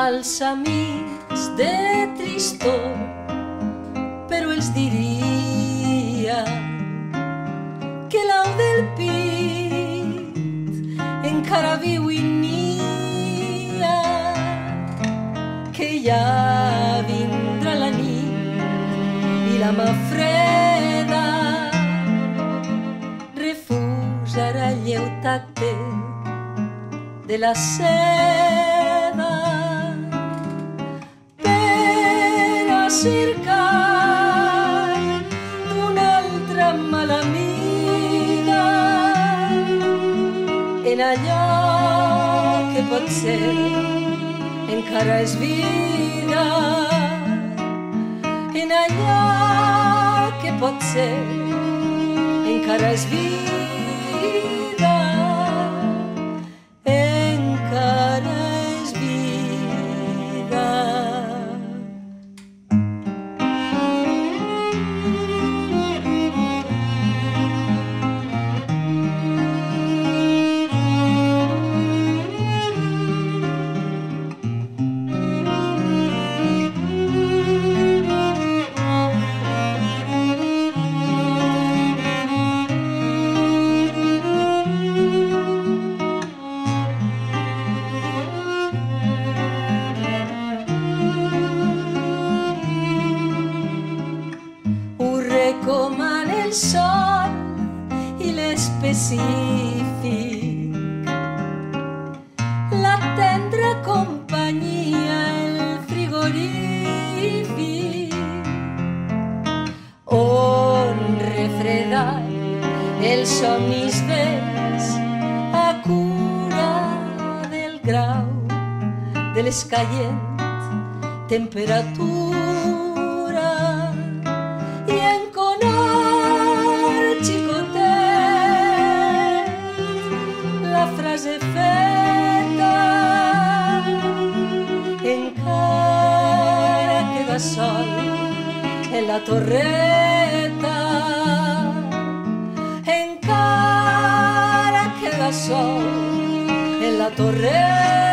als amics de tristor, però els diria que l'au del pit encara viu i nia, que ja vindrà la nit i la mà freda refusarà el lleu tacte de la seda per a cercar d'una altra mala amiga en allò que potser encara és vida, en allò que potser encara és vida, encara és vida. Recomana el sol i l'específic, la tendra companyia, el frigorífic, on refredar els somnis vells a cura del grau de l'escaient temperatura i en xicotet la frase feta encara queda sol en la torreta, encara queda sol en la torreta.